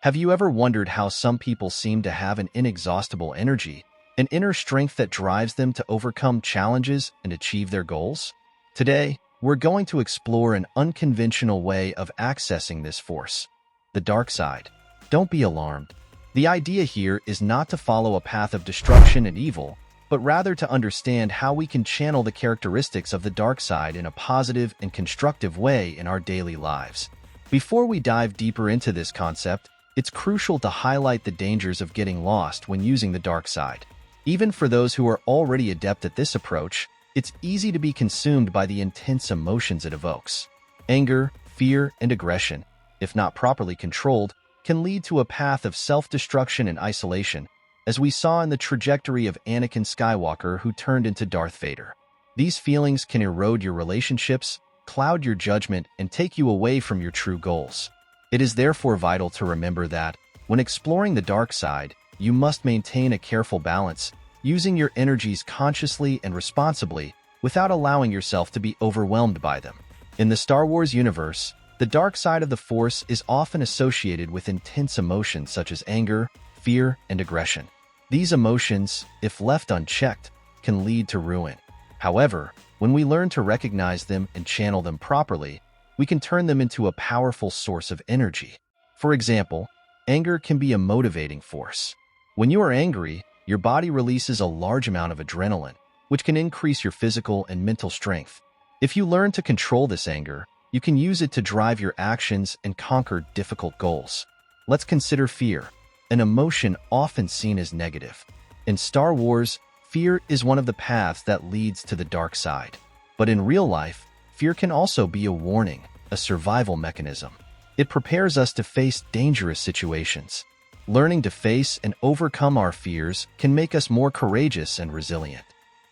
Have you ever wondered how some people seem to have an inexhaustible energy, an inner strength that drives them to overcome challenges and achieve their goals? Today, we're going to explore an unconventional way of accessing this force, the dark side. Don't be alarmed. The idea here is not to follow a path of destruction and evil, but rather to understand how we can channel the characteristics of the dark side in a positive and constructive way in our daily lives. Before we dive deeper into this concept, it's crucial to highlight the dangers of getting lost when using the dark side. Even for those who are already adept at this approach, it's easy to be consumed by the intense emotions it evokes. Anger, fear, and aggression, if not properly controlled, can lead to a path of self-destruction and isolation, as we saw in the trajectory of Anakin Skywalker, who turned into Darth Vader. These feelings can erode your relationships, cloud your judgment, and take you away from your true goals. It is therefore vital to remember that, when exploring the dark side, you must maintain a careful balance, using your energies consciously and responsibly without allowing yourself to be overwhelmed by them. In the Star Wars universe, the dark side of the Force is often associated with intense emotions such as anger, fear, and aggression. These emotions, if left unchecked, can lead to ruin. However, when we learn to recognize them and channel them properly, we can turn them into a powerful source of energy. For example, anger can be a motivating force. When you are angry, your body releases a large amount of adrenaline, which can increase your physical and mental strength. If you learn to control this anger, you can use it to drive your actions and conquer difficult goals. Let's consider fear, an emotion often seen as negative. In Star Wars, fear is one of the paths that leads to the dark side. But in real life, fear can also be a warning, a survival mechanism. It prepares us to face dangerous situations. Learning to face and overcome our fears can make us more courageous and resilient.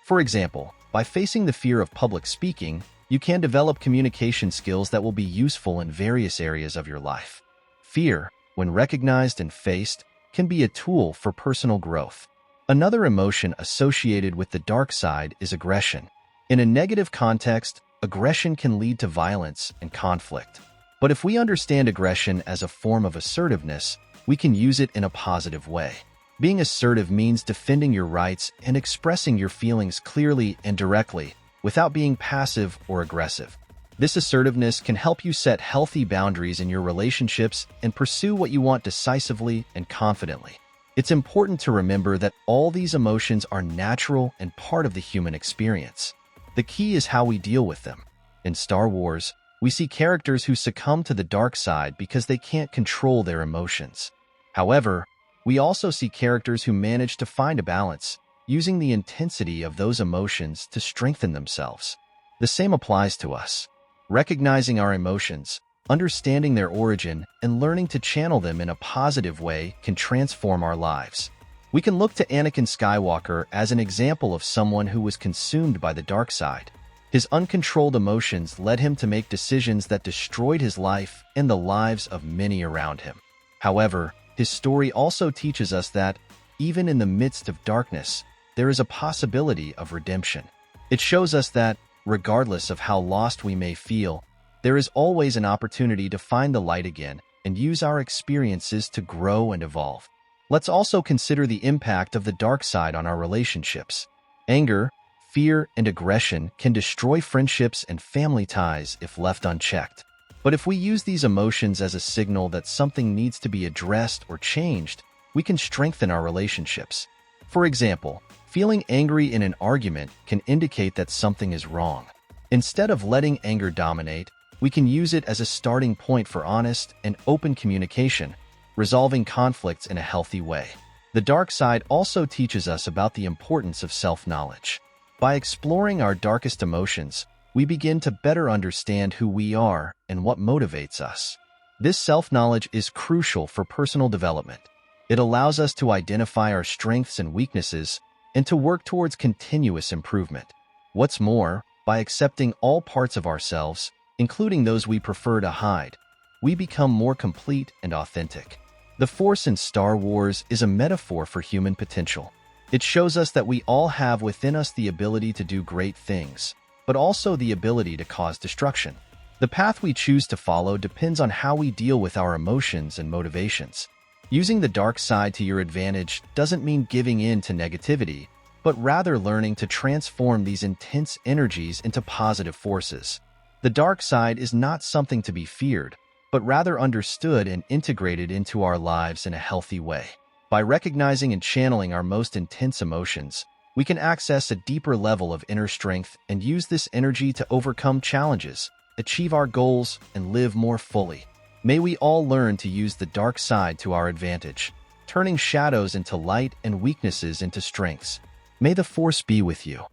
For example, by facing the fear of public speaking, you can develop communication skills that will be useful in various areas of your life. Fear, when recognized and faced, can be a tool for personal growth. Another emotion associated with the dark side is aggression. In a negative context, aggression can lead to violence and conflict. But if we understand aggression as a form of assertiveness, we can use it in a positive way. Being assertive means defending your rights and expressing your feelings clearly and directly, without being passive or aggressive. This assertiveness can help you set healthy boundaries in your relationships and pursue what you want decisively and confidently. It's important to remember that all these emotions are natural and part of the human experience. The key is how we deal with them. In Star Wars, we see characters who succumb to the dark side because they can't control their emotions. However, we also see characters who manage to find a balance, using the intensity of those emotions to strengthen themselves. The same applies to us. Recognizing our emotions, understanding their origin, and learning to channel them in a positive way can transform our lives. We can look to Anakin Skywalker as an example of someone who was consumed by the dark side. His uncontrolled emotions led him to make decisions that destroyed his life and the lives of many around him. However, his story also teaches us that, even in the midst of darkness, there is a possibility of redemption. It shows us that, regardless of how lost we may feel, there is always an opportunity to find the light again and use our experiences to grow and evolve. Let's also consider the impact of the dark side on our relationships. Anger, fear, and aggression can destroy friendships and family ties if left unchecked. But if we use these emotions as a signal that something needs to be addressed or changed, we can strengthen our relationships. For example, feeling angry in an argument can indicate that something is wrong. Instead of letting anger dominate, we can use it as a starting point for honest and open communication, resolving conflicts in a healthy way. The dark side also teaches us about the importance of self-knowledge. By exploring our darkest emotions, we begin to better understand who we are and what motivates us. This self-knowledge is crucial for personal development. It allows us to identify our strengths and weaknesses and to work towards continuous improvement. What's more, by accepting all parts of ourselves, including those we prefer to hide, we become more complete and authentic. The Force in Star Wars is a metaphor for human potential. It shows us that we all have within us the ability to do great things, but also the ability to cause destruction. The path we choose to follow depends on how we deal with our emotions and motivations. Using the dark side to your advantage doesn't mean giving in to negativity, but rather learning to transform these intense energies into positive forces. The dark side is not something to be feared, but rather understood and integrated into our lives in a healthy way. By recognizing and channeling our most intense emotions, we can access a deeper level of inner strength and use this energy to overcome challenges, achieve our goals, and live more fully. May we all learn to use the dark side to our advantage, turning shadows into light and weaknesses into strengths. May the Force be with you.